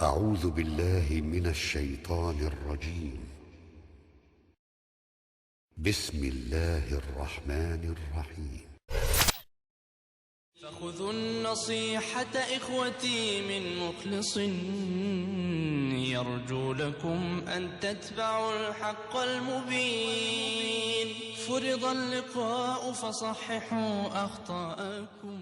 أعوذ بالله من الشيطان الرجيم. بسم الله الرحمن الرحيم. فخذوا النصيحة إخوتي من مخلص يرجو لكم أن تتبعوا الحق المبين. فرض اللقاء فصححوا أخطاءكم.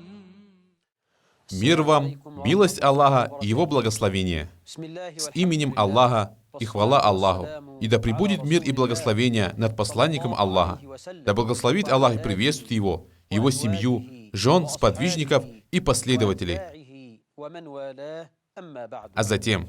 Мир вам, милость Аллаха и Его благословение. С именем Аллаха и хвала Аллаху. И да пребудет мир и благословение над посланником Аллаха. Да благословит Аллах и приветствует его, его семью, жен, сподвижников и последователей. А затем,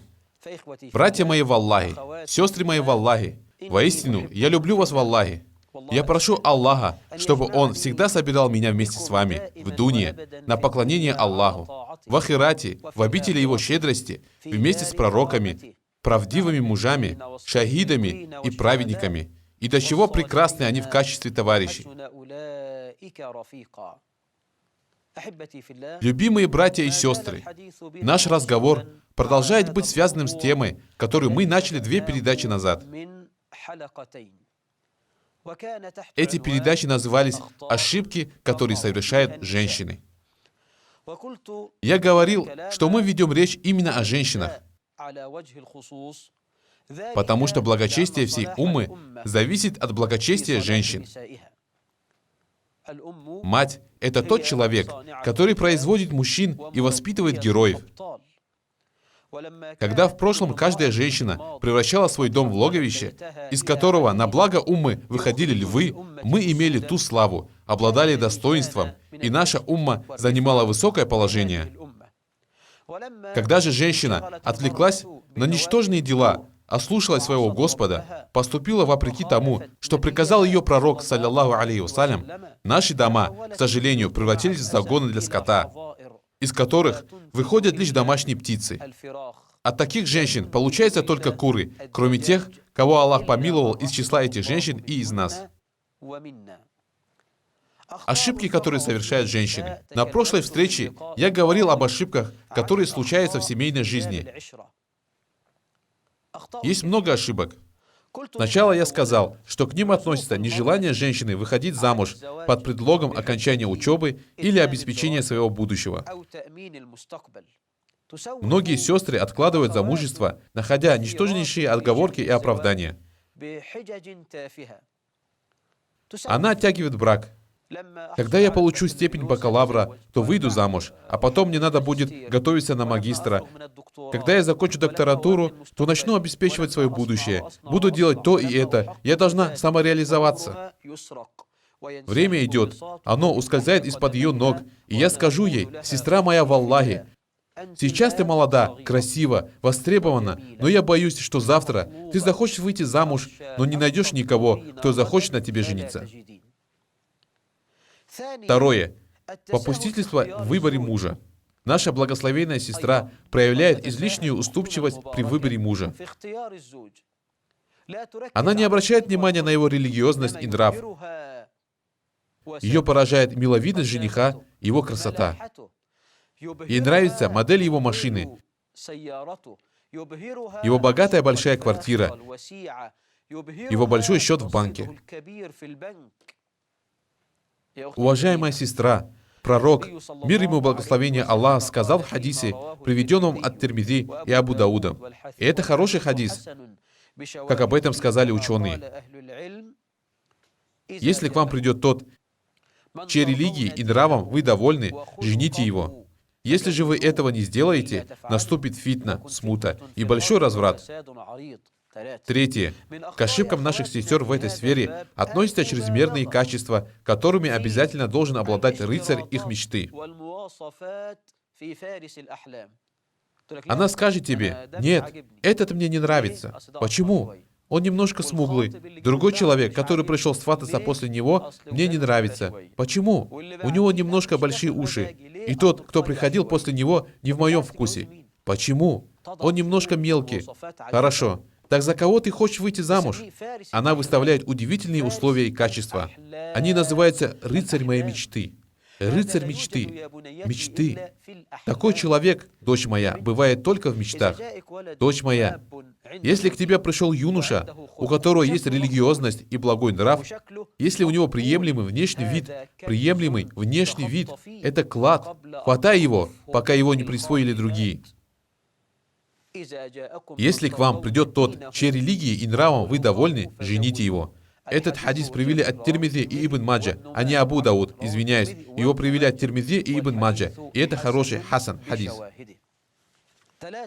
братья мои в Аллахе, сестры мои в Аллахе, воистину, я люблю вас в Аллахе. Я прошу Аллаха, чтобы Он всегда собирал меня вместе с вами в Дунье на поклонение Аллаху, в Ахирате, в обители Его щедрости, вместе с пророками, правдивыми мужами, шахидами и праведниками, и до чего прекрасны они в качестве товарищей. Любимые братья и сестры, наш разговор продолжает быть связанным с темой, которую мы начали 2 передачи назад. Эти передачи назывались «Ошибки, которые совершают женщины». Я говорил, что мы ведем речь именно о женщинах, потому что благочестие всей уммы зависит от благочестия женщин. Мать — это тот человек, который производит мужчин и воспитывает героев. Когда в прошлом каждая женщина превращала свой дом в логовище, из которого на благо уммы выходили львы, мы имели ту славу, обладали достоинством, и наша умма занимала высокое положение. Когда же женщина отвлеклась на ничтожные дела, ослушалась своего Господа, поступила вопреки тому, что приказал ее пророк, саллиллаху алейхи вассалям, наши дома, к сожалению, превратились в загоны для скота, из которых выходят лишь домашние птицы. От таких женщин получается только куры, кроме тех, кого Аллах помиловал из числа этих женщин и из нас. Ошибки, которые совершают женщины. На прошлой встрече я говорил об ошибках, которые случаются в семейной жизни. Есть много ошибок. Сначала я сказал, что к ним относится нежелание женщины выходить замуж под предлогом окончания учебы или обеспечения своего будущего. Многие сестры откладывают замужество, находя ничтожнейшие отговорки и оправдания. Она оттягивает брак. Когда я получу степень бакалавра, то выйду замуж, а потом мне надо будет готовиться на магистра. Когда я закончу докторатуру, то начну обеспечивать свое будущее. Буду делать то и это. Я должна самореализоваться. Время идет, оно ускользает из-под ее ног, и я скажу ей: сестра моя в Аллахе, сейчас ты молода, красива, востребована, но я боюсь, что завтра ты захочешь выйти замуж, но не найдешь никого, кто захочет на тебе жениться. Второе. Попустительство в выборе мужа. Наша благословенная сестра проявляет излишнюю уступчивость при выборе мужа. Она не обращает внимания на его религиозность и нрав. Ее поражает миловидность жениха, его красота. Ей нравится модель его машины, его богатая большая квартира, его большой счет в банке. Уважаемая сестра, пророк, мир ему благословение Аллаха, сказал в хадисе, приведенном от Тирмизи и Абу Дауда. И это хороший хадис, как об этом сказали ученые. Если к вам придет тот, чьей религией и нравом вы довольны, жените его. Если же вы этого не сделаете, наступит фитна, смута и большой разврат. Третье. К ошибкам наших сестер в этой сфере относятся чрезмерные качества, которыми обязательно должен обладать рыцарь их мечты. Она скажет тебе: нет, этот мне не нравится. Почему? Он немножко смуглый. Другой человек, который пришел свататься после него, мне не нравится. Почему? У него немножко большие уши. И тот, кто приходил после него, не в моем вкусе. Почему? Он немножко мелкий. Хорошо. Так за кого ты хочешь выйти замуж? Она выставляет удивительные условия и качества. Они называются «рыцарь моей мечты». Рыцарь мечты. Мечты. Такой человек, дочь моя, бывает только в мечтах. Дочь моя, если к тебе пришел юноша, у которого есть религиозность и благой нрав, если у него приемлемый внешний вид, это клад. Хватай его, пока его не присвоили другие. Если к вам придет тот, чьей религией и нравом вы довольны, жените его. Этот хадис привели от Тирмизи и Ибн Маджа, а не Абу Дауд, извиняюсь. Его привели от Тирмизи и Ибн Маджа. И это хороший хасан хадис.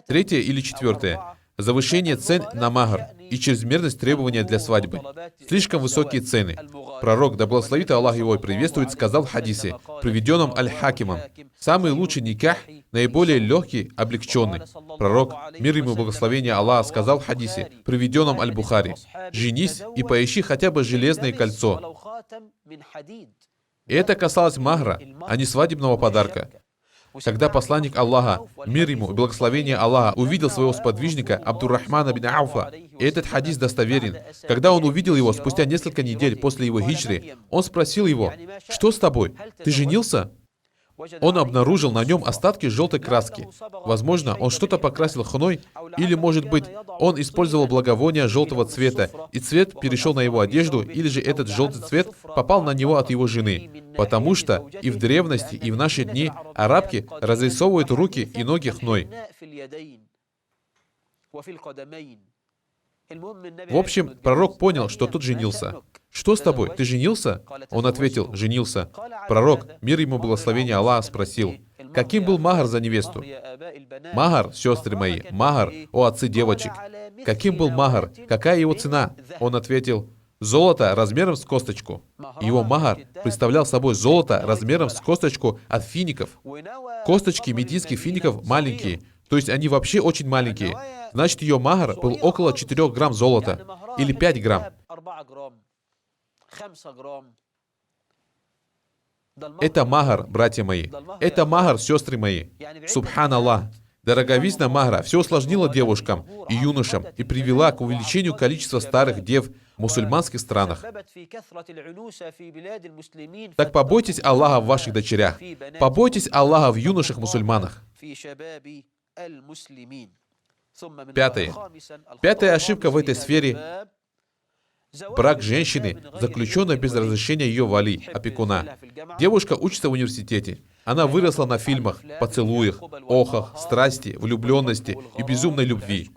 Третье или четвертое. Завышение цен на махр и чрезмерность требования для свадьбы. Слишком высокие цены. Пророк, да благословит Аллах его и приветствует, сказал в хадисе, приведенном Аль-Хакимом, самый лучший никах, наиболее легкий, облегченный. Пророк, мир ему и благословение Аллаха, сказал в хадисе, приведенном Аль-Бухари, женись и поищи хотя бы железное кольцо. И это касалось махра, а не свадебного подарка. Когда посланник Аллаха, мир ему и благословение Аллаха, увидел своего сподвижника Абдуррахмана бин Ауфа, и этот хадис достоверен, когда он увидел его спустя несколько недель после его хиджры, он спросил его, «Что с тобой? Ты женился?» Он обнаружил на нем остатки желтой краски. Возможно, он что-то покрасил хной, или, может быть, он использовал благовония желтого цвета, и цвет перешел на его одежду, или же этот желтый цвет попал на него от его жены. Потому что и в древности, и в наши дни арабки разрисовывают руки и ноги хной. В общем, пророк понял, что тот женился. «Что с тобой? Ты женился?» Он ответил, «Женился». Пророк, мир ему благословение Аллаха, спросил, «Каким был махар за невесту?» «Махар, сестры мои, махар, о отцы девочек». «Каким был махар? Какая его цена?» Он ответил, «Золото размером с косточку». Его махар представлял собой золото размером с косточку от фиников. Косточки медийских фиников маленькие, то есть они вообще очень маленькие. Значит, ее махар был около 4 грамм золота, или 5 грамм. Это махар, братья мои. Это махар, сестры мои. Субханаллах. Дороговизна махра все усложнила девушкам и юношам и привела к увеличению количества старых дев в мусульманских странах. Так побойтесь Аллаха в ваших дочерях. Побойтесь Аллаха в юношах-мусульманах. Пятое. Пятая ошибка в этой сфере – брак женщины, заключенной без разрешения ее вали, опекуна. Девушка учится в университете. Она выросла на фильмах, поцелуях, охах, страсти, влюбленности и безумной любви.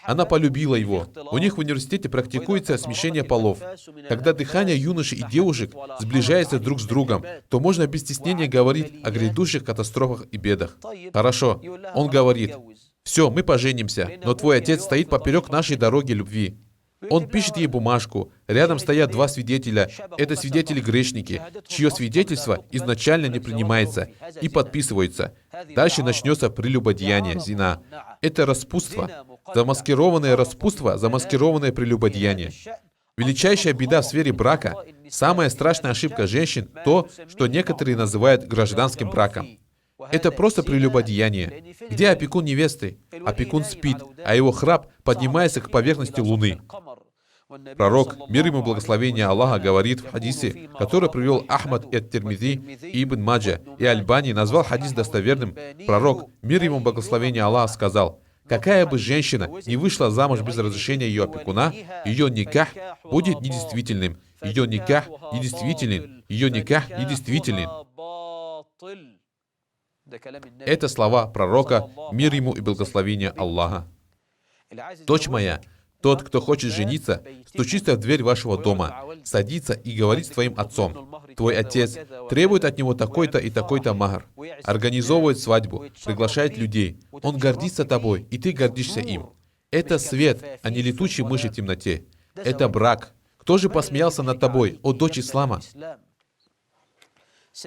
Она полюбила его. У них в университете практикуется смешение полов. Когда дыхание юноши и девушек сближается друг с другом, то можно без стеснения говорить о грядущих катастрофах и бедах. Хорошо. Он говорит, «Все, мы поженимся, но твой отец стоит поперек нашей дороги любви». Он пишет ей бумажку. Рядом стоят 2 свидетеля. Это свидетели-грешники, чье свидетельство изначально не принимается и подписывается. Дальше начнется прелюбодеяние, зина. Это распутство. Замаскированное распутство, замаскированное прелюбодеяние. Величайшая беда в сфере брака, самая страшная ошибка женщин, то, что некоторые называют гражданским браком. Это просто прелюбодеяние. Где опекун невесты? Опекун спит, а его храп поднимается к поверхности луны. Пророк, мир ему благословение Аллаха, говорит в хадисе, который привел Ахмад и ат-Тирмизи, и Ибн Маджа, и Аль-Бани назвал хадис достоверным. Пророк, мир ему благословение Аллаха, сказал, какая бы женщина не вышла замуж без разрешения ее опекуна, ее никах будет недействительным. Ее никах недействителен. Ее никах недействителен. Это слова пророка, мир ему и благословение Аллаха. Дочь моя, тот, кто хочет жениться, стучится в дверь вашего дома, садится и говорит с твоим отцом. Твой отец требует от него такой-то и такой-то махр, организовывает свадьбу, приглашает людей. Он гордится тобой, и ты гордишься им. Это свет, а не летучие мыши в темноте. Это брак. Кто же посмеялся над тобой, о дочь ислама?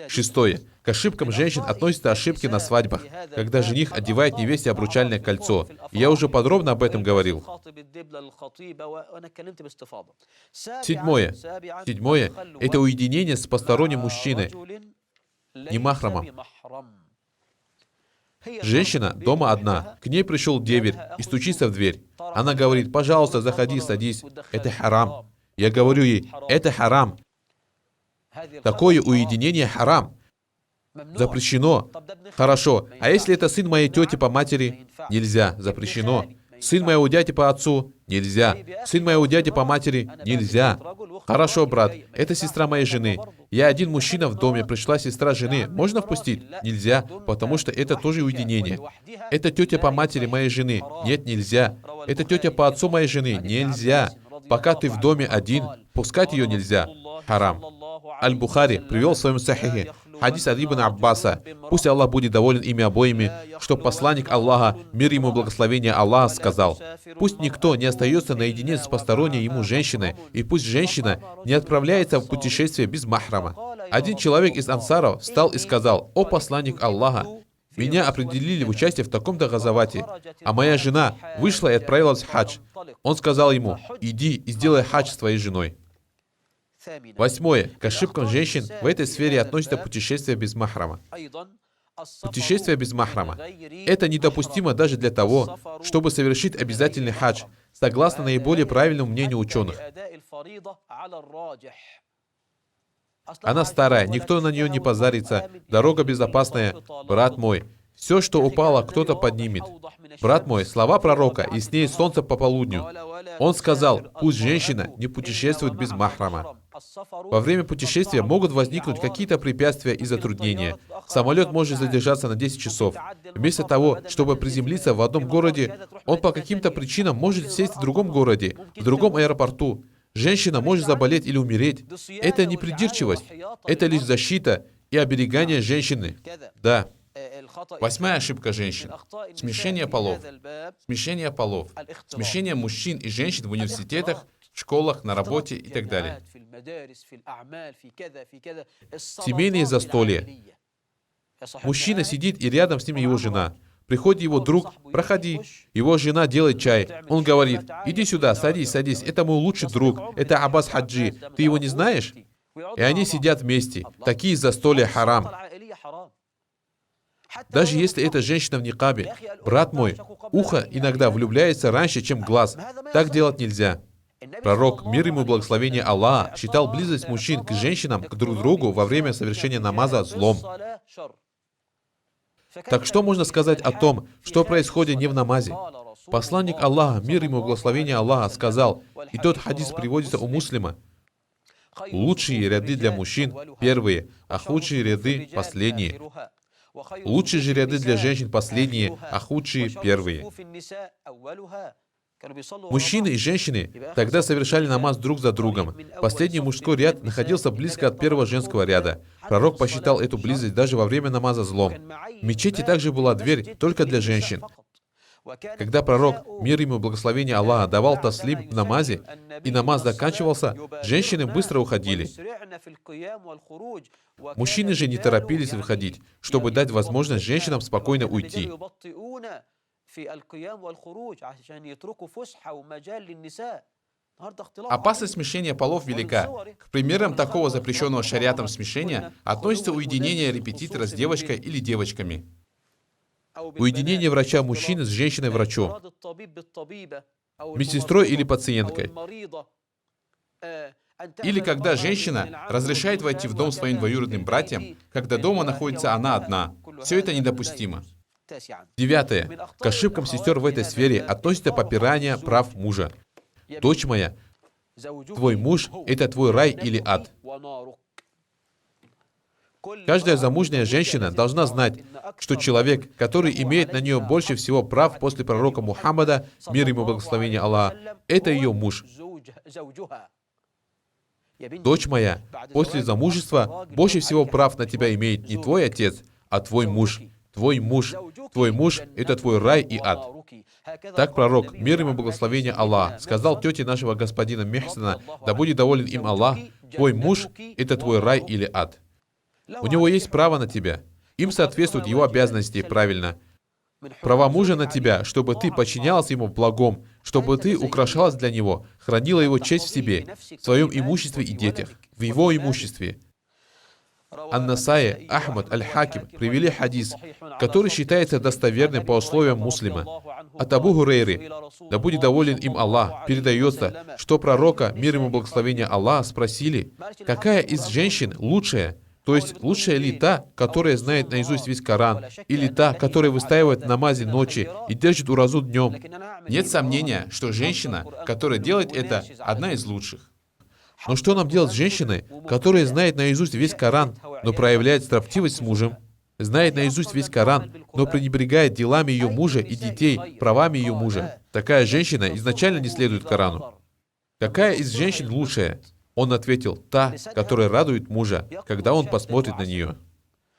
Шестое. К ошибкам женщин относятся ошибки на свадьбах, когда жених одевает невесте обручальное кольцо. Я уже подробно об этом говорил. Седьмое. Это уединение с посторонним мужчиной, не махрамом. Женщина дома одна, к ней пришел деверь и стучится в дверь. Она говорит, пожалуйста, заходи, садись. Это харам. Я говорю ей, это харам. Такое уединение харам. Запрещено. Хорошо. А если это сын моей тети по матери? Нельзя. Запрещено. Сын моего дяди по отцу? Нельзя. Сын моего дяди по матери? Нельзя. Хорошо, брат. Это сестра моей жены. Я один мужчина в доме, пришла сестра жены. Можно впустить? Нельзя, потому что это тоже уединение. Это тетя по матери моей жены. Нет, нельзя. Это тетя по отцу моей жены. Нельзя. Пока ты в доме один, пускать ее нельзя. Харам. Аль-Бухари привел в своем сахихе хадис от Ибн Аббаса, пусть Аллах будет доволен ими обоими, что посланник Аллаха, мир ему благословение Аллаха, сказал: пусть никто не остается наедине с посторонней ему женщиной, и пусть женщина не отправляется в путешествие без махрама. Один человек из ансаров встал и сказал: о посланник Аллаха, меня определили в участие в таком-то газавате, а моя жена вышла и отправилась в хадж. Он сказал ему: иди и сделай хадж с твоей женой. 8. К ошибкам женщин в этой сфере относится путешествие без махрама. Путешествие без махрама. Это недопустимо даже для того, чтобы совершить обязательный хадж, согласно наиболее правильному мнению ученых. Она старая, никто на нее не позарится, дорога безопасная. Брат мой, все, что упало, кто-то поднимет. Брат мой, слова пророка, и с ней солнце по полудню. Он сказал: пусть женщина не путешествует без махрама. Во время путешествия могут возникнуть какие-то препятствия и затруднения. Самолет может задержаться на 10 часов. Вместо того, чтобы приземлиться в одном городе, он по каким-то причинам может сесть в другом городе, в другом аэропорту. Женщина может заболеть или умереть. Это не придирчивость, это лишь защита и оберегание женщины. Да. 8. ошибка женщин. Смешение полов. Смешение полов. Смешение мужчин и женщин в университетах, в школах, на работе и так далее. Семейные застолья. Мужчина сидит, и рядом с ним его жена. Приходит его друг: проходи. Его жена делает чай. Он говорит: иди сюда, садись, садись. Это мой лучший друг. Это Аббас Хаджи. Ты его не знаешь? И они сидят вместе. Такие застолья харам. Даже если это женщина в никабе. Брат мой, ухо иногда влюбляется раньше, чем глаз. Так делать нельзя. Пророк, мир ему благословение Аллаха, считал близость мужчин к женщинам, к друг другу во время совершения намаза злом. Так что можно сказать о том, что происходит не в намазе? Посланник Аллаха, мир ему благословение Аллаха, сказал, и тот хадис приводится у Муслима: лучшие ряды для мужчин первые, а худшие ряды последние. Лучшие же ряды для женщин последние, а худшие первые. Мужчины и женщины тогда совершали намаз друг за другом. Последний мужской ряд находился близко от первого женского ряда. Пророк посчитал эту близость даже во время намаза злом. В мечети также была дверь только для женщин. Когда пророк, мир ему благословение Аллаха, давал таслим в намазе, и намаз заканчивался, женщины быстро уходили. Мужчины же не торопились выходить, чтобы дать возможность женщинам спокойно уйти. Опасность смешения полов велика. К примерам такого запрещенного шариатом смешения относится уединение репетитора с девочкой или девочками. Уединение врача-мужчины с женщиной-врачом, медсестрой или пациенткой. Или когда женщина разрешает войти в дом своим двоюродным братьям, когда дома находится она одна. Все это недопустимо. 9. К ошибкам сестер в этой сфере относится попирание прав мужа. Дочь моя, твой муж – это твой рай или ад. Каждая замужняя женщина должна знать, что человек, который имеет на нее больше всего прав после пророка Мухаммада, мир ему благословение Аллаха, это ее муж. Дочь моя, после замужества больше всего прав на тебя имеет не твой отец, а твой муж. Твой муж. Твой муж – это твой рай и ад. Так пророк, мир ему благословение Аллаха, сказал тете нашего господина Мехсана, да будет доволен им Аллах: твой муж – это твой рай или ад. У него есть право на тебя. Им соответствуют его обязанности, правильно. Права мужа на тебя, чтобы ты подчинялась ему в благом, чтобы ты украшалась для него, хранила его честь в себе, в своем имуществе и детях, в его имуществе. Ан-Насаи, Ахмад, Аль-Хаким привели хадис, который считается достоверным по условиям Муслима. От Абу Хурейры, да будет доволен им Аллах, передается, что пророка, мир ему благословения Аллаха, спросили, какая из женщин лучшая, то есть лучшая ли та, которая знает наизусть весь Коран, или та, которая выстаивает в намазе ночи и держит уразу днем. Нет сомнения, что женщина, которая делает это, одна из лучших. Но что нам делать с женщиной, которая знает наизусть весь Коран, но проявляет строптивость с мужем? Знает наизусть весь Коран, но пренебрегает делами ее мужа и детей, правами ее мужа. Такая женщина изначально не следует Корану. Какая из женщин лучшая? Он ответил, та, которая радует мужа, когда он посмотрит на нее.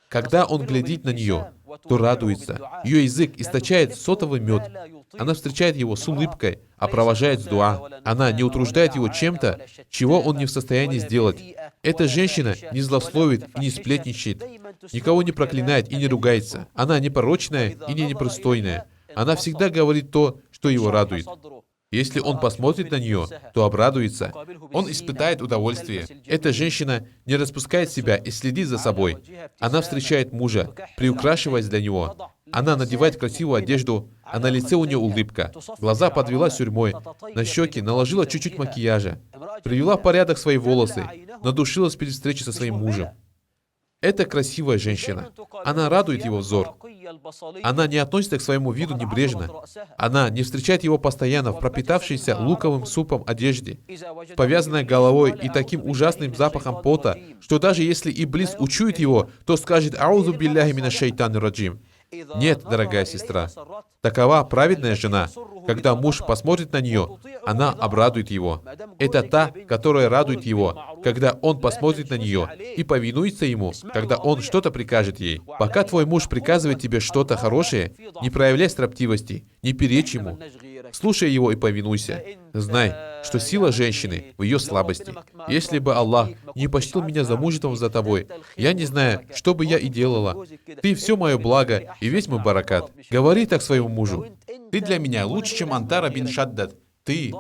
Когда он глядит на нее, то радуется. Ее язык источает сотовый мед. Она встречает его с улыбкой, а провожает с дуа. Она не утруждает его чем-то, чего он не в состоянии сделать. Эта женщина не злословит и не сплетничает, никого не проклинает и не ругается. Она не порочная и не непристойная. Она всегда говорит то, что его радует. Если он посмотрит на нее, то обрадуется. Он испытает удовольствие. Эта женщина не распускает себя и следит за собой. Она встречает мужа, приукрашиваясь для него. Она надевает красивую одежду, а на лице у нее улыбка. Глаза подвела сюрьмой, на щеки наложила чуть-чуть макияжа, привела в порядок свои волосы, надушилась перед встречей со своим мужем. Это красивая женщина. Она радует его взор. Она не относится к своему виду небрежно. Она не встречает его постоянно в пропитавшейся луковым супом одежде, повязанной головой и таким ужасным запахом пота, что даже если Иблис учует его, то скажет «Аузу билляхи мина шайтанир раджим». Нет, дорогая сестра, такова праведная жена. Когда муж посмотрит на нее, она обрадует его. Это та, которая радует его, когда он посмотрит на нее и повинуется ему, когда он что-то прикажет ей. Пока твой муж приказывает тебе что-то хорошее, не проявляй строптивости, не перечь ему. Слушай его и повинуйся. Знай, что сила женщины в ее слабости. Если бы Аллах не почтил меня замужеством за тобой, я не знаю, что бы я и делала. Ты все мое благо и весь мой баракат. Говори так своему мужу. Ты для меня лучше, чем Антара бин Шаддад. Ты.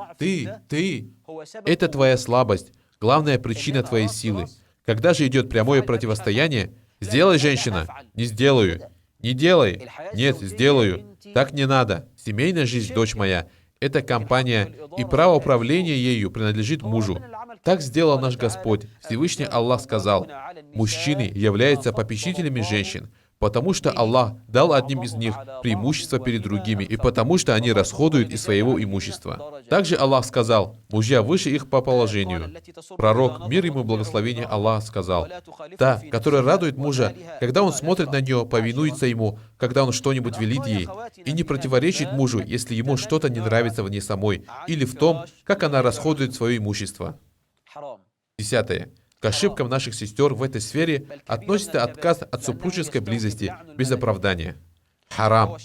Это твоя слабость, главная причина твоей силы. Когда же идет прямое противостояние, сделай, женщина, не сделаю. Не делай. Нет, сделаю. Так не надо. Семейная жизнь, дочь моя, это компания, и право управления ею принадлежит мужу. Так сделал наш Господь. Всевышний Аллах сказал, мужчины являются попечителями женщин, потому что Аллах дал одним из них преимущество перед другими, и потому что они расходуют из своего имущества. Также Аллах сказал, мужья выше их по положению. Пророк, мир ему благословение Аллаха, сказал, та, которая радует мужа, когда он смотрит на нее, повинуется ему, когда он что-нибудь велит ей, и не противоречит мужу, если ему что-то не нравится в ней самой, или в том, как она расходует свое имущество. 10. К ошибкам наших сестер в этой сфере относится отказ от супружеской близости без оправдания. Харам.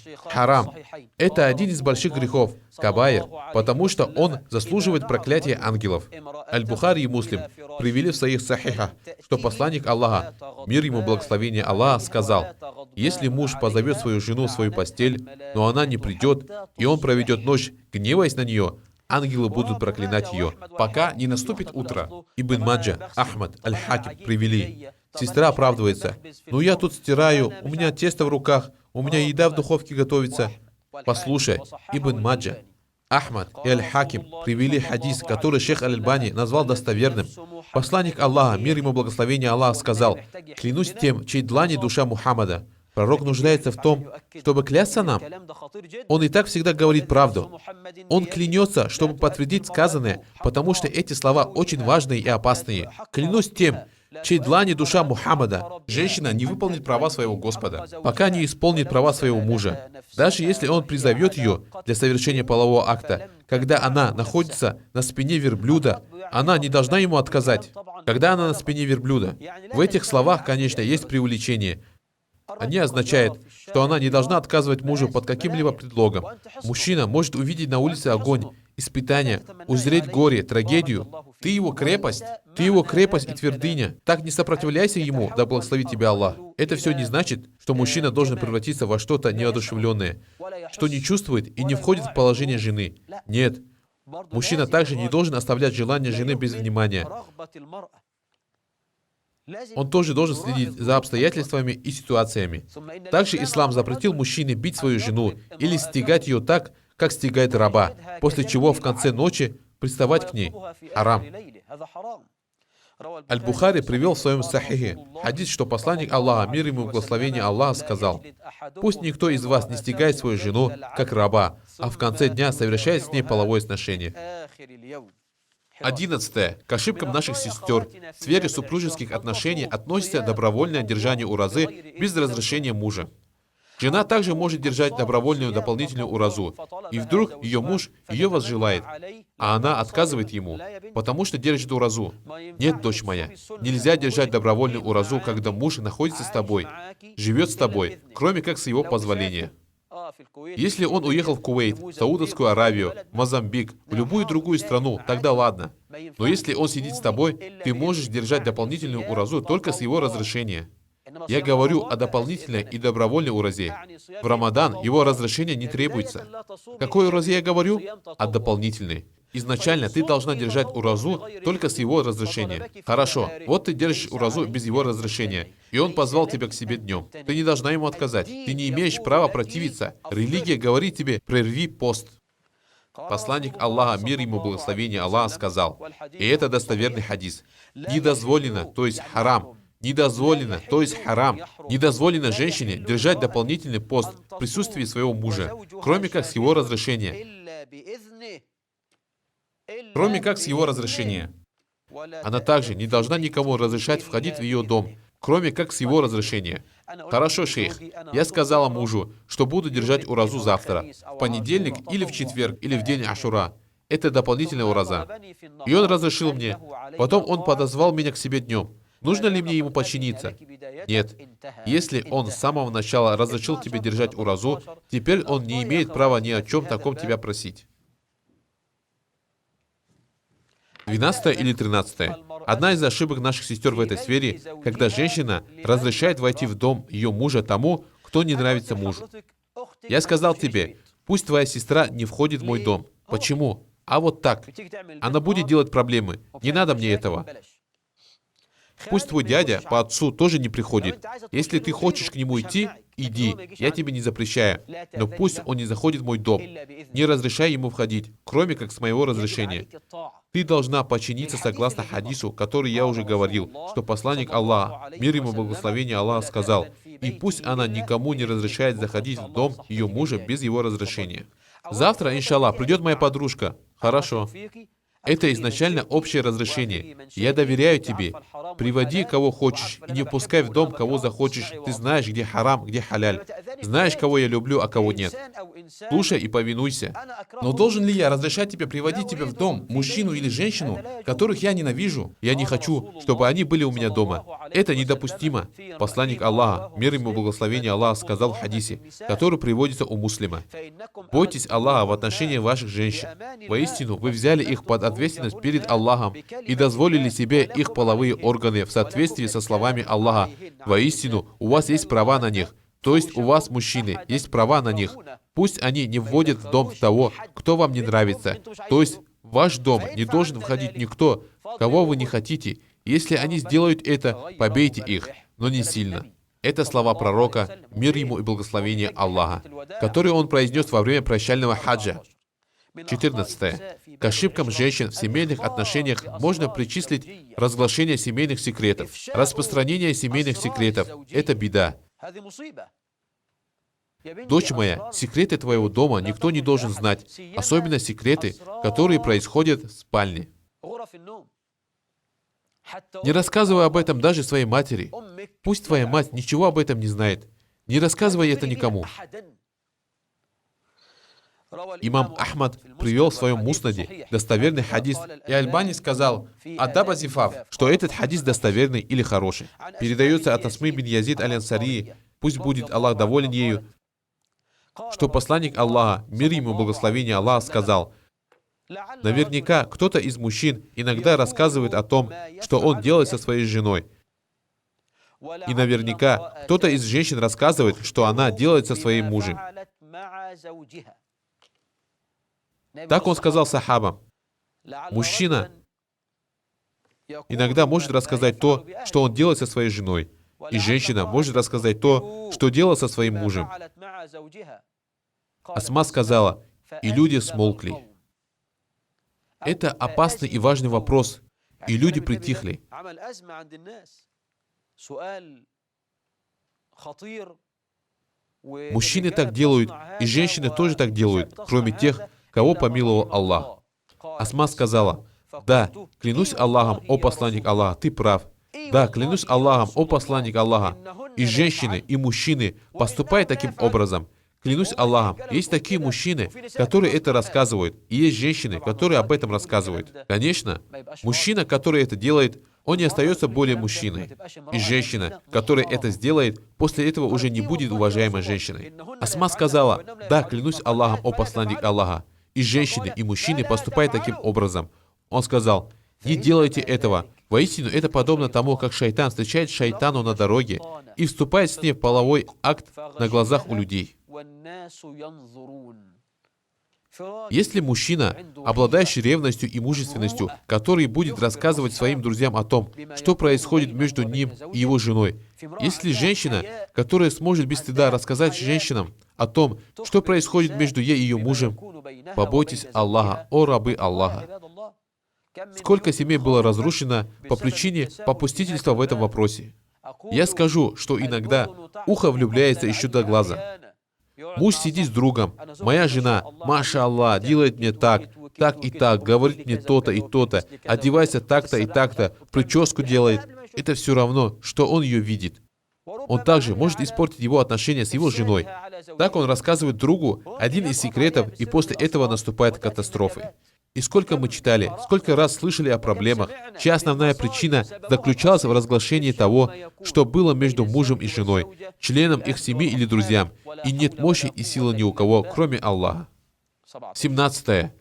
Это один из больших грехов, кабаир, потому что он заслуживает проклятия ангелов. Аль-Бухари и Муслим привели в своих сахихах, что посланник Аллаха, мир ему благословение Аллаха, сказал, если муж позовет свою жену в свою постель, но она не придет, и он проведет ночь, гневаясь на нее, ангелы будут проклинать ее, пока не наступит утро. Ибн Маджа, Ахмад, Аль-Хаким привели. Сестра оправдывается. Ну я тут стираю, у меня тесто в руках, у меня еда в духовке готовится. Послушай, Ибн Маджа, Ахмад и Аль-Хаким привели хадис, который шейх Аль-Альбани назвал достоверным. Посланник Аллаха, мир ему благословение Аллаха, сказал, клянусь тем, чьей длани душа Мухаммада. Пророк нуждается в том, чтобы клясться нам. Он и так всегда говорит правду. Он клянется, чтобы подтвердить сказанное, потому что эти слова очень важные и опасные. Клянусь тем, чьей длани душа Мухаммада. Женщина не выполнит права своего Господа, пока не исполнит права своего мужа. Даже если он призовет ее для совершения полового акта, когда она находится на спине верблюда, она не должна ему отказать. Когда она на спине верблюда. В этих словах, конечно, есть преувеличение. Они означают, что она не должна отказывать мужу под каким-либо предлогом. Мужчина может увидеть на улице огонь, испытание, узреть горе, трагедию. Ты его крепость и твердыня. Так не сопротивляйся ему, да благословит тебя Аллах. Это все не значит, что мужчина должен превратиться во что-то неодушевленное, что не чувствует и не входит в положение жены. Нет. Мужчина также не должен оставлять желание жены без внимания. Он тоже должен следить за обстоятельствами и ситуациями. Также ислам запретил мужчине бить свою жену или стягать ее так, как стигает раба, после чего в конце ночи приставать к ней. Харам. Аль-Бухари привел в своем сахихе хадис, что посланник Аллаха, мир ему и благословение Аллаха, сказал: «Пусть никто из вас не стигает свою жену, как раба, а в конце дня совершает с ней половое сношение». 11. К ошибкам наших сестер в сфере супружеских отношений относится добровольное держание уразы без разрешения мужа. Жена также может держать добровольную дополнительную уразу, и вдруг ее муж ее возжелает, а она отказывает ему, потому что держит уразу. Нет, дочь моя, нельзя держать добровольную уразу, когда муж находится с тобой, живет с тобой, кроме как с его позволения. Если он уехал в Кувейт, в Саудовскую Аравию, в Мозамбик, в любую другую страну, тогда ладно. Но если он сидит с тобой, ты можешь держать дополнительную уразу только с его разрешения. Я говорю о дополнительной и добровольной уразе. В Рамадан его разрешение не требуется. Какой уразе я говорю? О дополнительной. Изначально ты должна держать уразу только с его разрешения. Хорошо, вот ты держишь уразу без его разрешения, и он позвал тебя к себе днем. Ты не должна ему отказать. Ты не имеешь права противиться. Религия говорит тебе: прерви пост. Посланник Аллаха, мир ему, благословение Аллаха, сказал, и это достоверный хадис: недозволено, то есть харам. Недозволено, то есть харам. Недозволено женщине держать дополнительный пост в присутствии своего мужа, кроме как с его разрешения. Кроме как с его разрешения. Она также не должна никому разрешать входить в ее дом, кроме как с его разрешения. Хорошо, шейх, я сказала мужу, что буду держать уразу завтра, в понедельник или в четверг, или в день Ашура. Это дополнительная ураза. И он разрешил мне. Потом он подозвал меня к себе днем. Нужно ли мне ему подчиниться? Нет. Если он с самого начала разрешил тебе держать уразу, теперь он не имеет права ни о чем таком тебя просить. 12 или 13. Одна из ошибок наших сестер в этой сфере, когда женщина разрешает войти в дом ее мужа тому, кто не нравится мужу. Я сказал тебе, пусть твоя сестра не входит в мой дом. Почему? А вот так. Она будет делать проблемы. Не надо мне этого. Пусть твой дядя по отцу тоже не приходит. Если ты хочешь к нему идти, иди, я тебе не запрещаю. Но пусть он не заходит в мой дом. Не разрешай ему входить, кроме как с моего разрешения. Ты должна подчиниться согласно хадису, который я уже говорил, что посланник Аллаха, мир ему, благословение Аллаха, сказал, и пусть она никому не разрешает заходить в дом ее мужа без его разрешения. Завтра, иншаллах, придет моя подружка. Хорошо. Это изначально общее разрешение. Я доверяю тебе. Приводи кого хочешь и не пускай в дом кого захочешь. Ты знаешь, где харам, где халяль. Знаешь, кого я люблю, а кого нет. Слушай и повинуйся. Но должен ли я разрешать тебе приводить тебя в дом, мужчину или женщину, которых я ненавижу? Я не хочу, чтобы они были у меня дома. Это недопустимо. Посланник Аллаха, мир ему, благословение Аллаха, сказал в хадисе, который приводится у муслима. Бойтесь Аллаха в отношении ваших женщин. Воистину, вы взяли их под ответственность перед Аллахом и дозволили себе их половые органы в соответствии со словами Аллаха. Воистину, у вас есть права на них. То есть у вас, мужчины, есть права на них. Пусть они не вводят в дом того, кто вам не нравится. То есть в ваш дом не должен входить никто, кого вы не хотите. Если они сделают это, побейте их, но не сильно. Это слова пророка, мир ему и благословение Аллаха, которые он произнес во время прощального хаджа. 14. К ошибкам женщин в семейных отношениях можно причислить разглашение семейных секретов. Распространение семейных секретов – это беда. Дочь моя, секреты твоего дома никто не должен знать, особенно секреты, которые происходят в спальне. Не рассказывай об этом даже своей матери. Пусть твоя мать ничего об этом не знает. Не рассказывай это никому. Имам Ахмад привел в своем муснаде достоверный хадис, и Альбани сказал, Адаба Зифав, что этот хадис достоверный или хороший. Передается от Асмы бин Язид аль-Ансари, пусть будет Аллах доволен ею, что посланник Аллаха, мир ему и благословение Аллаха, сказал, наверняка кто-то из мужчин иногда рассказывает о том, что он делает со своей женой. И наверняка кто-то из женщин рассказывает, что она делает со своим мужем. Так он сказал сахабам. Мужчина иногда может рассказать то, что он делает со своей женой. И женщина может рассказать то, что делает со своим мужем. Асма сказала, и люди смолкли. Это опасный и важный вопрос, и люди притихли. Мужчины так делают, и женщины тоже так делают, кроме тех, кого помиловал Аллах. Асма сказала: «Да, клянусь Аллахом, о посланник Аллаха, ты прав. Да, клянусь Аллахом, о посланник Аллаха. И женщины, и мужчины поступают таким образом. Клянусь Аллахом, есть такие мужчины, которые это рассказывают, и есть женщины, которые об этом рассказывают. Конечно, мужчина, который это делает, он не остается более мужчиной. И женщина, которая это сделает, после этого уже не будет уважаемой женщиной». Асма сказала: «Да, клянусь Аллахом, о посланник Аллаха. И женщины, и мужчины поступают таким образом». Он сказал: «Не делайте этого. Воистину, это подобно тому, как шайтан встречает шайтану на дороге и вступает с ней в половой акт на глазах у людей». Если мужчина, обладающий ревностью и мужественностью, который будет рассказывать своим друзьям о том, что происходит между ним и его женой, если женщина, которая сможет без стыда рассказать женщинам о том, что происходит между ей и ее мужем, побойтесь Аллаха, о рабы Аллаха. Сколько семей было разрушено по причине попустительства в этом вопросе. Я скажу, что иногда ухо влюбляется еще до глаза. Муж сидит с другом: «Моя жена, маша Аллах, делает мне так и так, говорит мне то-то и то-то, одевается так-то и так-то, прическу делает». Это все равно, что он ее видит. Он также может испортить его отношения с его женой. Так он рассказывает другу один из секретов, и после этого наступает катастрофа. И сколько мы читали, сколько раз слышали о проблемах, чья основная причина заключалась в разглашении того, что было между мужем и женой, членом их семьи или друзьям, и нет мощи и силы ни у кого, кроме Аллаха. 17.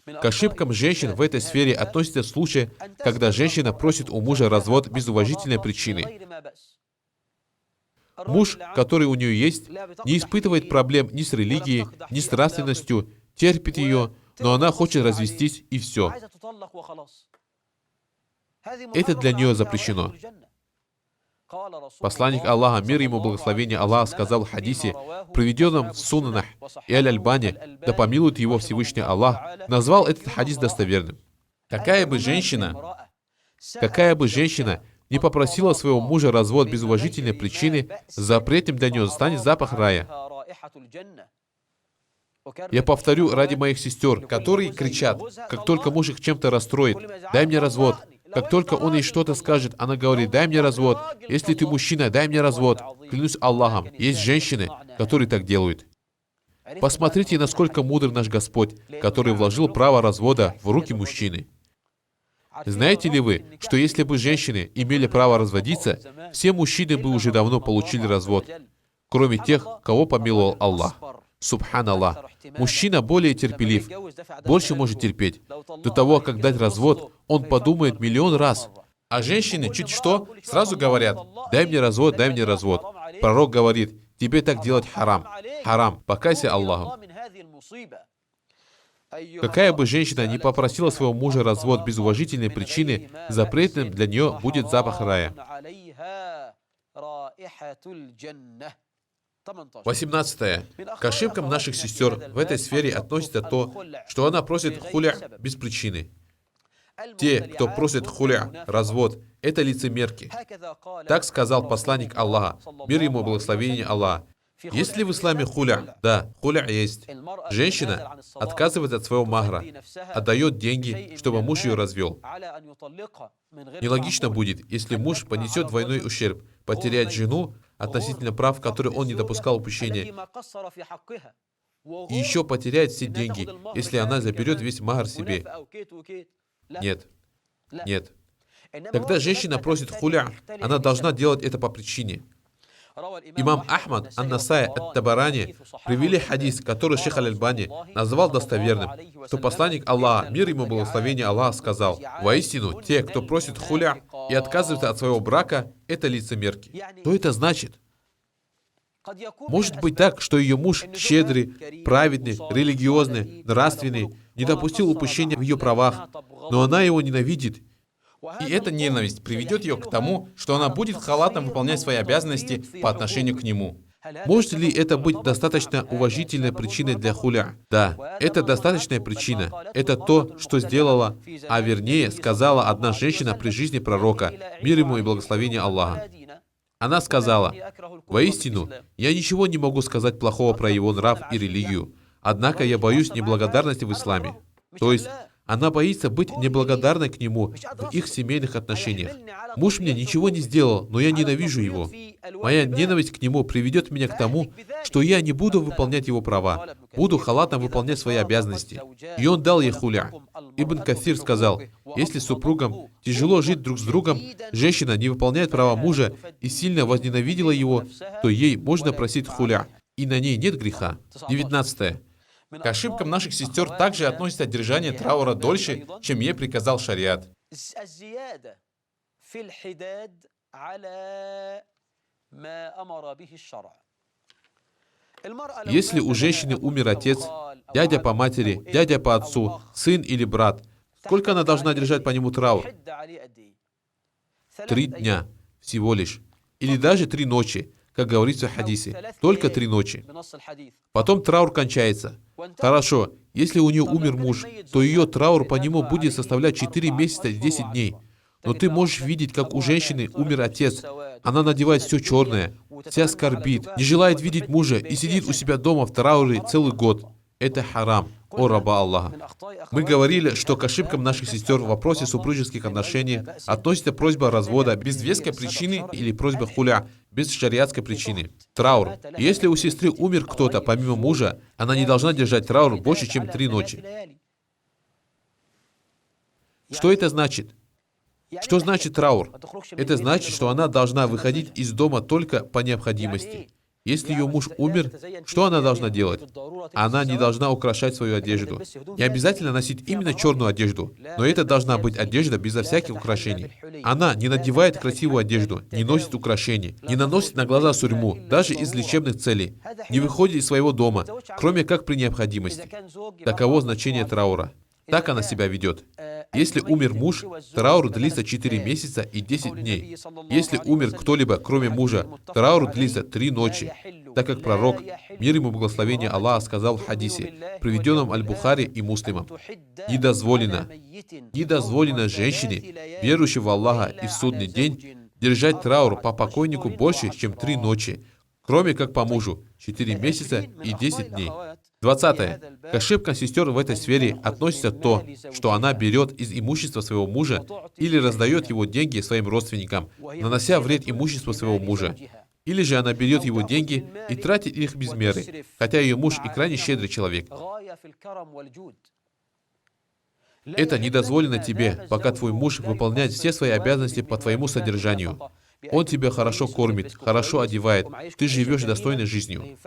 К ошибкам женщин в этой сфере относится случай, когда женщина просит у мужа развод без уважительной причины. Муж, который у нее есть, не испытывает проблем ни с религией, ни с нравственностью, терпит ее, но она хочет развестись, и все. Это для нее запрещено. Посланник Аллаха, мир ему, благословение Аллаха, сказал в хадисе, приведенном в Сунанах, и Аль-Альбани, да помилует его Всевышний Аллах, назвал этот хадис достоверным. Какая бы женщина не попросила своего мужа развод без уважительной причины, запретным для нее станет запах рая. Я повторю ради моих сестер, которые кричат, как только муж их чем-то расстроит: «Дай мне развод». Как только он ей что-то скажет, она говорит: «Дай мне развод». Если ты мужчина, дай мне развод. Клянусь Аллахом, есть женщины, которые так делают. Посмотрите, насколько мудр наш Господь, который вложил право развода в руки мужчины. Знаете ли вы, что если бы женщины имели право разводиться, все мужчины бы уже давно получили развод, кроме тех, кого помиловал Аллах. Субханаллах. Мужчина более терпелив, больше может терпеть. До того, как дать развод, он подумает миллион раз. А женщины чуть что, сразу говорят: «Дай мне развод, дай мне развод». Пророк говорит: «Тебе так делать харам. Харам, покайся Аллаху». Какая бы женщина не попросила своего мужа развод без уважительной причины, запретным для нее будет запах рая. 18. К ошибкам наших сестер в этой сфере относится то, что она просит хуля без причины. Те, кто просит хуля, развод, это лицемерки. Так сказал посланник Аллаха, мир ему, благословение Аллаха. Есть ли в исламе хуля? Да, хуля есть. Женщина отказывается от своего махра, отдает деньги, чтобы муж ее развел. Нелогично будет, если муж понесет двойной ущерб, потерять жену относительно прав, которые он не допускал упущения, и еще потеряет все деньги, если она заберет весь махр себе. Нет. Нет. Когда женщина просит хуля, она должна делать это по причине. Имам Ахмад, Ан-Насай, Ат-Табарани привели хадис, который шейх Аль-Альбани назвал достоверным, что посланник Аллаха, мир ему, благословение Аллаха, сказал: «Воистину, те, кто просит хуля и отказывается от своего брака, это лицемерки». Что это значит? Может быть так, что ее муж щедрый, праведный, религиозный, нравственный, не допустил упущения в ее правах, но она его ненавидит. И эта ненависть приведет ее к тому, что она будет халатно выполнять свои обязанности по отношению к нему. Может ли это быть достаточно уважительной причиной для хуля? Да, это достаточная причина. Это то, что сделала, а вернее сказала одна женщина при жизни пророка, мир ему и благословение Аллаха. Она сказала: «Воистину, я ничего не могу сказать плохого про его нрав и религию, однако я боюсь неблагодарности в исламе». То есть, она боится быть неблагодарной к нему в их семейных отношениях. Муж мне ничего не сделал, но я ненавижу его. Моя ненависть к нему приведет меня к тому, что я не буду выполнять его права, буду халатно выполнять свои обязанности. И он дал ей хуля. Ибн Кассир сказал: если супругам тяжело жить друг с другом, женщина не выполняет права мужа и сильно возненавидела его, то ей можно просить хуля, и на ней нет греха. 19. К ошибкам наших сестер также относится держание траура дольше, чем ей приказал шариат. Если у женщины умер отец, дядя по матери, дядя по отцу, сын или брат, сколько она должна держать по нему траур? 3 дня всего лишь. Или даже 3 ночи, как говорится в хадисе. Только 3 ночи. Потом траур кончается. Хорошо, если у нее умер муж, то ее траур по нему будет составлять 4 месяца и 10 дней. Но ты можешь видеть, как у женщины умер отец. Она надевает все черное, вся скорбит, не желает видеть мужа и сидит у себя дома в трауре целый год. Это харам, о раба Аллаха. Мы говорили, что к ошибкам наших сестер в вопросе супружеских отношений относится просьба развода без веской причины или просьба хуля без шариатской причины. Траур. Если у сестры умер кто-то помимо мужа, она не должна держать траур больше, чем 3 ночи. Что это значит? Что значит траур? Это значит, что она должна выходить из дома только по необходимости. Если ее муж умер, что она должна делать? Она не должна украшать свою одежду. Не обязательно носить именно черную одежду, но это должна быть одежда безо всяких украшений. Она не надевает красивую одежду, не носит украшений, не наносит на глаза сурьму, даже из лечебных целей, не выходит из своего дома, кроме как при необходимости. Таково значение траура. Так она себя ведет. Если умер муж, траур длится 4 месяца и 10 дней. Если умер кто-либо, кроме мужа, траур длится 3 ночи. Так как пророк, мир ему благословение Аллаха, сказал в хадисе, приведенном Аль-Бухари и Муслимом: недозволено женщине, верующей в Аллаха и в судный день, держать траур по покойнику больше, чем 3 ночи, кроме как по мужу, 4 месяца и 10 дней. 20. К ошибкам сестер в этой сфере относится то, что она берет из имущества своего мужа или раздает его деньги своим родственникам, нанося вред имуществу своего мужа. Или же она берет его деньги и тратит их без меры, хотя ее муж и крайне щедрый человек. Это не дозволено тебе, пока твой муж выполняет все свои обязанности по твоему содержанию. Он тебя хорошо кормит, хорошо одевает, ты живешь достойной жизнью.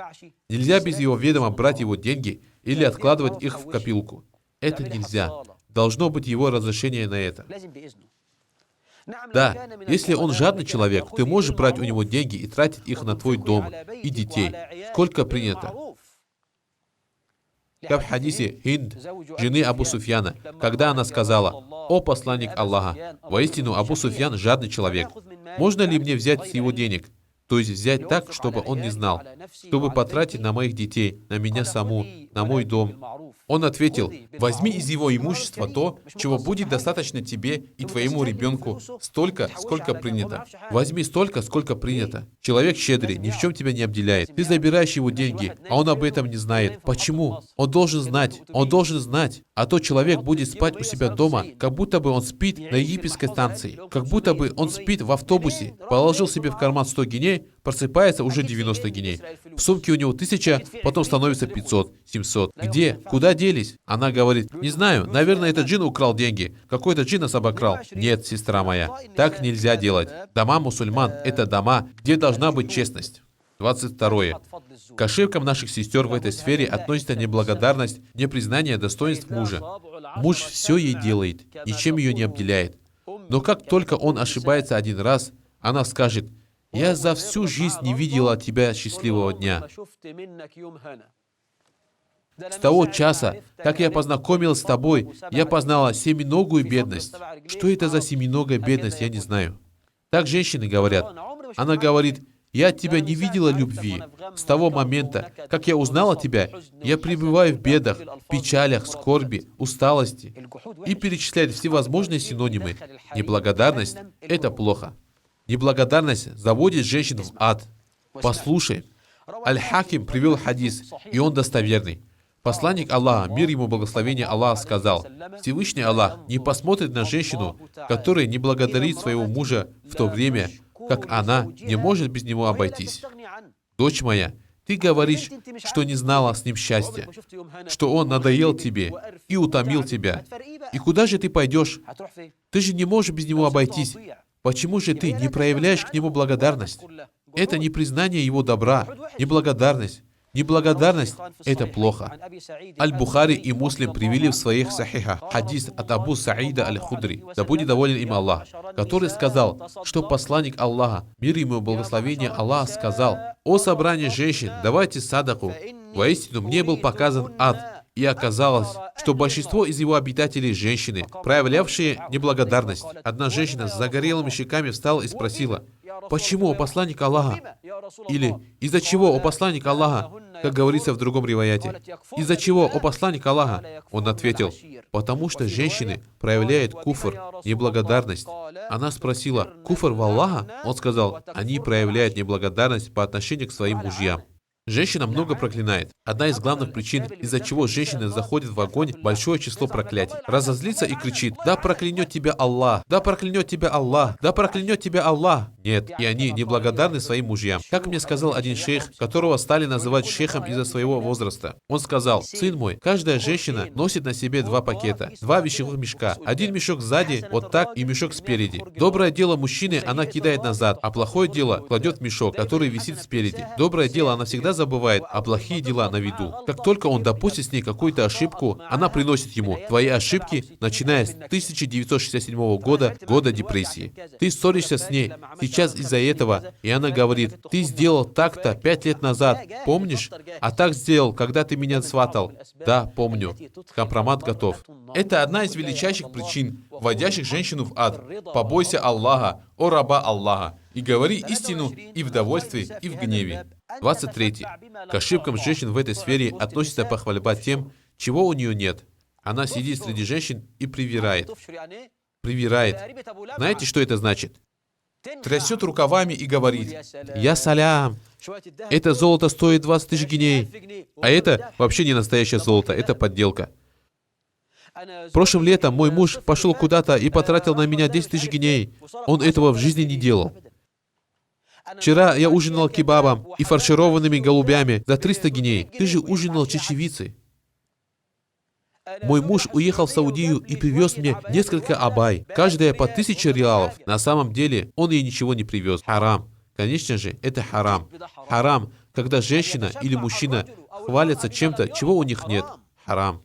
Нельзя без его ведома брать его деньги или откладывать их в копилку. Это нельзя. Должно быть его разрешение на это. Да, если он жадный человек, ты можешь брать у него деньги и тратить их на твой дом и детей. Сколько принято? Как в хадисе Хинд, жены Абу Суфьяна, когда она сказала: «О посланник Аллаха, воистину Абу Суфьян жадный человек. Можно ли мне взять с его денег?» То есть взять так, чтобы он не знал, чтобы потратить на моих детей, на меня саму, на мой дом. Он ответил: возьми из его имущества то, чего будет достаточно тебе и твоему ребенку, столько, сколько принято. Возьми столько, сколько принято. Человек щедрый, ни в чем тебя не обделяет. Ты забираешь его деньги, а он об этом не знает. Почему? Он должен знать. А то человек будет спать у себя дома, как будто бы он спит на египетской станции, как будто бы он спит в автобусе, положил себе в карман 100 гиней, просыпается уже 90 гиней. В сумке у него 1000, потом становится 500, 700. Где? Куда делись? Она говорит: не знаю, наверное, этот джин украл деньги. Какой-то джин нас обокрал. Нет, сестра моя, так нельзя делать. Дома мусульман – это дома, где должна быть честность. 22. К ошибкам наших сестер в этой сфере относится неблагодарность, непризнание достоинств мужа. Муж все ей делает, ничем ее не обделяет. Но как только он ошибается один раз, она скажет: «Я за всю жизнь не видела от тебя счастливого дня. С того часа, как я познакомилась с тобой, я познала семиногую бедность». Что это за семиногая бедность, я не знаю. Так женщины говорят. Она говорит: Я от тебя не видела любви. С того момента, как я узнала тебя, я пребываю в бедах, печалях, скорби, усталости». И перечисляет всевозможные синонимы. Неблагодарность – это плохо. Неблагодарность заводит женщин в ад. Послушай, Аль-Хаким привел хадис, и он достоверный. Посланник Аллаха, мир ему благословение Аллаха, сказал: «Всевышний Аллах не посмотрит на женщину, которая не благодарит своего мужа в то время, как она не может без него обойтись. Дочь моя, ты говоришь, что не знала с ним счастья, что он надоел тебе и утомил тебя. И куда же ты пойдешь? Ты же не можешь без него обойтись. Почему же ты не проявляешь к нему благодарность? Это не признание его добра, не благодарность. Неблагодарность – это плохо». Аль-Бухари и Муслим привели в своих сахихах хадис от Абу Саида Аль-Худри, да будет доволен им Аллах, который сказал, что посланник Аллаха, мир ему и благословение Аллаха, сказал: «О собрание женщин, давайте садаку. Воистину мне был показан ад, и оказалось, что большинство из его обитателей – женщины, проявлявшие неблагодарность. Одна женщина с загорелыми щеками встала и спросила: «Почему, о посланник Аллаха?» Или «Из-за чего, о посланник Аллаха?» Как говорится в другом риваяте. «Из-за чего, о посланник Аллаха?» Он ответил: «Потому что женщины проявляют куфр, неблагодарность». Она спросила: «Куфр в Аллаха?» Он сказал: «Они проявляют неблагодарность по отношению к своим мужьям». Женщина много проклинает. Одна из главных причин, из-за чего женщины заходят в огонь, большое число проклятий. Разозлится и кричит: «Да проклянет тебя Аллах! Да проклянет тебя Аллах! Да проклянет тебя Аллах!» Нет, и они неблагодарны своим мужьям. Как мне сказал один шейх, которого стали называть шейхом из-за своего возраста. Он сказал: «Сын мой, каждая женщина носит на себе 2 пакета, 2 вещевых мешка. Один мешок сзади, вот так, и мешок спереди. Доброе дело мужчины она кидает назад, а плохое дело кладет в мешок, который висит спереди. Доброе дело она всегда забывает, а плохие дела на виду. Как только он допустит с ней какую-то ошибку, она приносит ему твои ошибки, начиная с 1967 года, года депрессии. Ты ссоришься с ней сейчас из-за этого, и она говорит: «Ты сделал так-то 5 лет назад, помнишь? А так сделал, когда ты меня сватал». «Да, помню». Компромат готов. Это одна из величайших причин, вводящих женщину в ад. Побойся Аллаха, о раба Аллаха, и говори истину и в довольстве, и в гневе. 23. К ошибкам женщин в этой сфере относится похвальба тем, чего у нее нет. Она сидит среди женщин и привирает. Привирает. Знаете, что это значит? Трясет рукавами и говорит: «Я салям. Это золото стоит 20 тысяч гиней. А это вообще не настоящее золото, это подделка. Прошлым летом мой муж пошел куда-то и потратил на меня 10 тысяч гиней. Он этого в жизни не делал. Вчера я ужинал кебабом и фаршированными голубями за 300 гиней. Ты же ужинал чечевицей. Мой муж уехал в Саудию и привез мне несколько абай, каждая по 1000 реалов. На самом деле он ей ничего не привез. Харам. Конечно же, это харам. Харам, когда женщина или мужчина хвалятся чем-то, чего у них нет. Харам».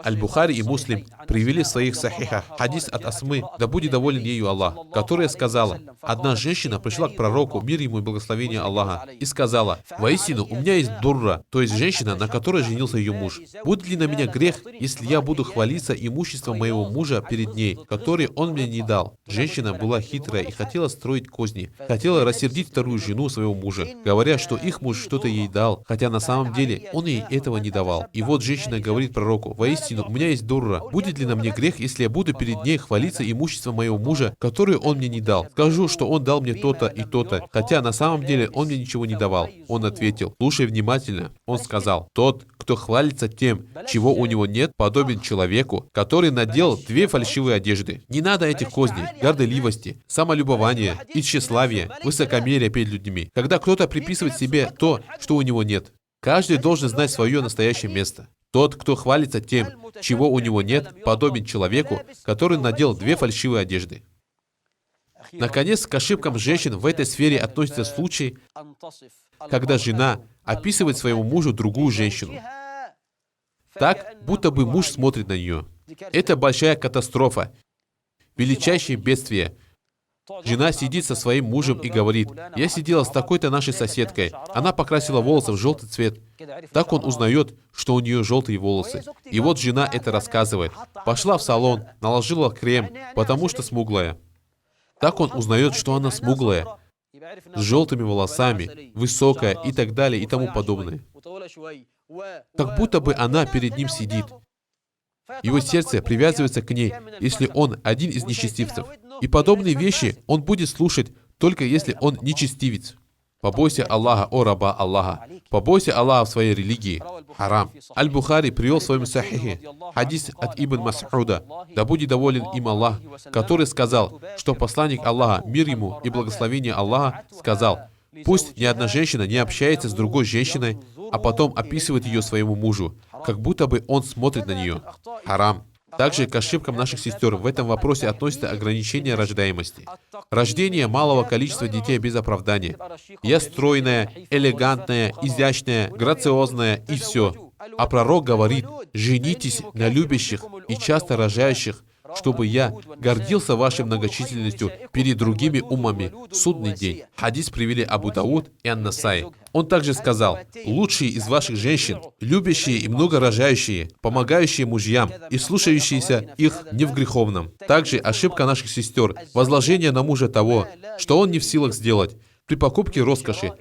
Аль-Бухари и Муслим привели в своих сахихах хадис от Асмы, да будет доволен ею Аллах, которая сказала: «Одна женщина пришла к пророку, мир ему и благословение Аллаха, и сказала: «Воистину, у меня есть дурра, то есть женщина, на которой женился ее муж. Будет ли на меня грех, если я буду хвалиться имуществом моего мужа перед ней, который он мне не дал?» Женщина была хитрая и хотела строить козни, хотела рассердить вторую жену своего мужа, говоря, что их муж что-то ей дал, хотя на самом деле он ей этого не давал. И вот женщина говорит пророку: «Воистину, у меня есть дурра. Будет ли на мне грех, если я буду перед ней хвалиться имуществом моего мужа, которое он мне не дал? Скажу, что он дал мне то-то и то-то, хотя на самом деле он мне ничего не давал». Он ответил: «Слушай внимательно». Он сказал: «Тот, кто хвалится тем, чего у него нет, подобен человеку, который надел 2 фальшивые одежды». Не надо этих козней, горделивости, самолюбования, тщеславия, высокомерия перед людьми, когда кто-то приписывает себе то, что у него нет. Каждый должен знать свое настоящее место. Тот, кто хвалится тем, чего у него нет, подобен человеку, который надел 2 фальшивые одежды. Наконец, к ошибкам женщин в этой сфере относится случай, когда жена описывает своему мужу другую женщину, так, будто бы муж смотрит на нее. Это большая катастрофа, величайшее бедствие. Жена сидит со своим мужем и говорит: «Я сидела с такой-то нашей соседкой. Она покрасила волосы в желтый цвет». Так он узнает, что у нее желтые волосы. И вот жена это рассказывает. Пошла в салон, наложила крем, потому что смуглая. Так он узнает, что она смуглая. с желтыми волосами, высокая и так далее и тому подобное. Как будто бы она перед ним сидит. Его сердце привязывается к ней, если он один из нечестивцев. И подобные вещи он будет слушать, только если он нечестивец. Побойся Аллаха, о раба Аллаха. Побойся Аллаха в своей религии. Харам. Аль-Бухари привел в своем сахихе хадис от Ибн Мас'уда, да будет доволен им Аллах, который сказал, что посланник Аллаха, мир ему и благословение Аллаха, сказал: пусть ни одна женщина не общается с другой женщиной, а потом описывает ее своему мужу, как будто бы он смотрит на нее. Харам. Также к ошибкам наших сестер в этом вопросе относится ограничение рождаемости. Рождение малого количества детей без оправдания. Я стройная, элегантная, изящная, грациозная и все. А пророк говорит: женитесь на любящих и часто рожающих, чтобы я гордился вашей многочисленностью перед другими уммами в судный день. Хадис привели Абу Дауд и Ан-Насаи. Он также сказал: лучшие из ваших женщин, любящие и много рожающие, помогающие мужьям и слушающиеся их не в греховном. Также ошибка наших сестер — возложение на мужа того, что он не в силах сделать при покупке роскоши.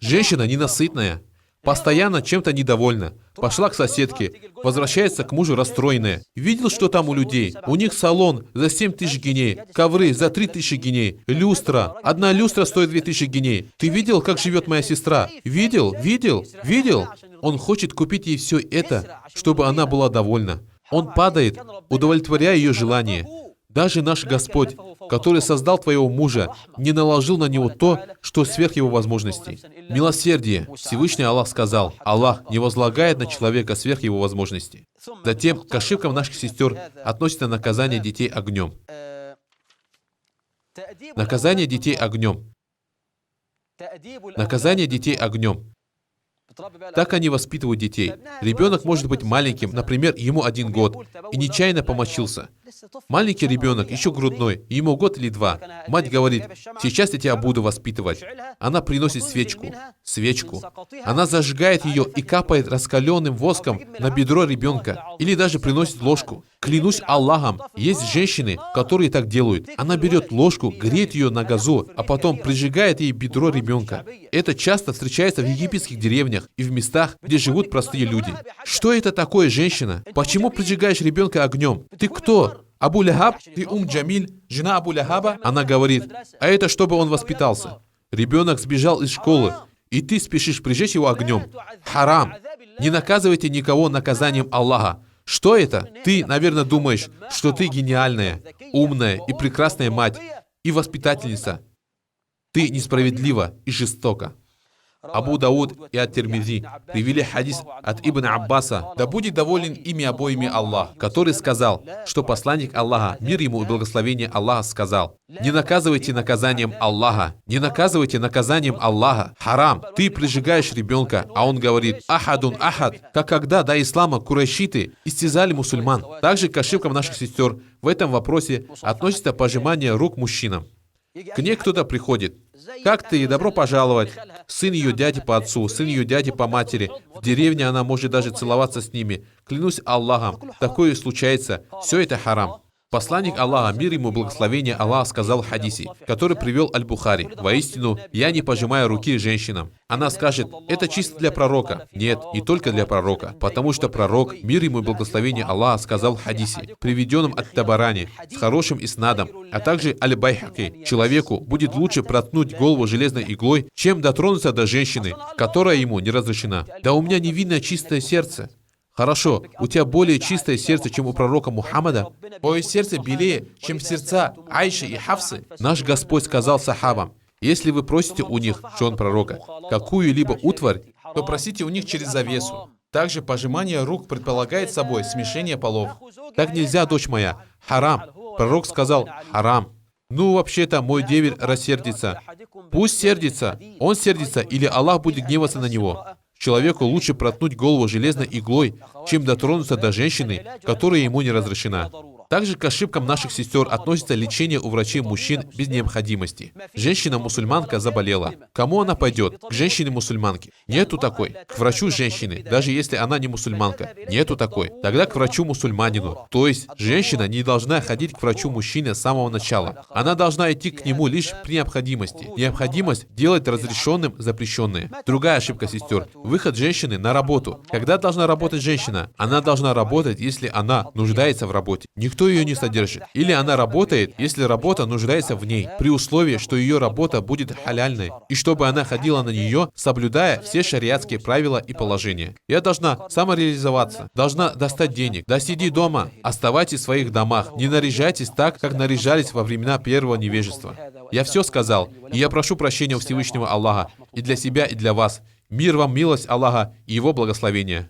Женщина ненасытная, постоянно чем-то недовольна. Пошла к соседке, возвращается к мужу расстроенная. Видел, что там у людей? У них салон за 7 тысяч геней, ковры за 3 тысячи геней, люстра. Одна люстра стоит 2 тысячи геней. Ты видел, как живет моя сестра? Видел? Видел? Видел? Он хочет купить ей все это, чтобы она была довольна. Он падает, удовлетворяя ее желание. Даже наш Господь, который создал твоего мужа, не наложил на него то, что сверх его возможностей. Милосердие. Всевышний Аллах сказал: Аллах не возлагает на человека сверх его возможностей. Затем к ошибкам наших сестер относится наказание детей огнем. Наказание детей огнем. Наказание детей огнем. Так они воспитывают детей. Ребенок может быть маленьким, например, ему 1 год, и нечаянно помочился. Маленький ребенок, еще грудной, ему год или 2. Мать говорит: сейчас я тебя буду воспитывать. Она приносит свечку. Она зажигает ее и капает раскаленным воском на бедро ребенка. Или даже приносит ложку. Клянусь Аллахом, есть женщины, которые так делают. Она берет ложку, греет ее на газу, а потом прижигает ей бедро ребенка. Это часто встречается в египетских деревнях и в местах, где живут простые люди. Что это такое, женщина? Почему прижигаешь ребенка огнем? Ты кто? Абу Ляхаб? Ты Джамиль, жена Абу Ляхаба? Она говорит: а это чтобы он воспитался. Ребенок сбежал из школы, и ты спешишь прижечь его огнем. Харам. Не наказывайте никого наказанием Аллаха. Что это? Ты, наверное, думаешь, что ты гениальная, умная и прекрасная мать и воспитательница. Ты несправедлива и жестока. Абу Дауд и Ат-Тирмизи привели хадис от Ибн Аббаса, да будет доволен ими обоими Аллах, который сказал, что посланник Аллаха, мир ему и благословение Аллаха, сказал: не наказывайте наказанием Аллаха, не наказывайте наказанием Аллаха. Харам. Ты прижигаешь ребенка, а он говорит: ахадун ахад, как когда до ислама курайшиты истязали мусульман. Также к ошибкам наших сестер в этом вопросе относится пожимание рук мужчинам. К ней кто-то приходит: как ты, добро пожаловать. Сын ее дяди по отцу, сын ее дяди по матери. В деревне она может даже целоваться с ними. Клянусь Аллахом, такое случается. Все это харам. Посланник Аллаха, мир ему, благословение Аллаха, сказал в хадисе, который привел Аль-Бухари: воистину, я не пожимаю руки женщинам. Она скажет: это чисто для пророка. Нет, не только для пророка, потому что пророк, мир ему и благословение Аллаха, сказал в хадисе, приведенном от Табарани, с хорошим иснадом, а также Аль-Байхаки: человеку будет лучше проткнуть голову железной иглой, чем дотронуться до женщины, которая ему не разрешена. Да у меня невинное чистое сердце. Хорошо, у тебя более чистое сердце, чем у пророка Мухаммада. Твое сердце белее, чем сердца Айши и Хафсы. Наш Господь сказал сахабам: если вы просите у них, жен пророка, какую-либо утварь, то просите у них через завесу. Также пожимание рук предполагает собой смешение полов. Так нельзя, дочь моя. Харам. Пророк сказал: харам. Ну, вообще-то, мой деверь рассердится. Пусть сердится. Он сердится, или Аллах будет гневаться на него. Человеку лучше проткнуть голову железной иглой, чем дотронуться до женщины, которая ему не разрешена. Также к ошибкам наших сестер относится лечение у врачей мужчин без необходимости. Женщина-мусульманка заболела. К кому она пойдет? К женщине-мусульманке. Нету такой. К врачу женщины, даже если она не мусульманка. Нету такой. Тогда к врачу-мусульманину. То есть, женщина не должна ходить к врачу-мужчине с самого начала. Она должна идти к нему лишь при необходимости. Необходимость делать разрешенным запрещенное. Другая ошибка сестер. Выход женщины на работу. Когда должна работать женщина? Она должна работать, если она нуждается в работе. Никто ее не содержит. Или она работает, если работа нуждается в ней, при условии, что ее работа будет халяльной, и чтобы она ходила на нее, соблюдая все шариатские правила и положения. Я должна самореализоваться, должна достать денег. Да сиди дома, оставайтесь в своих домах, не наряжайтесь так, как наряжались во времена первого невежества. Я все сказал, и я прошу прощения у Всевышнего Аллаха, и для себя, и для вас. Мир вам, милость Аллаха и Его благословение.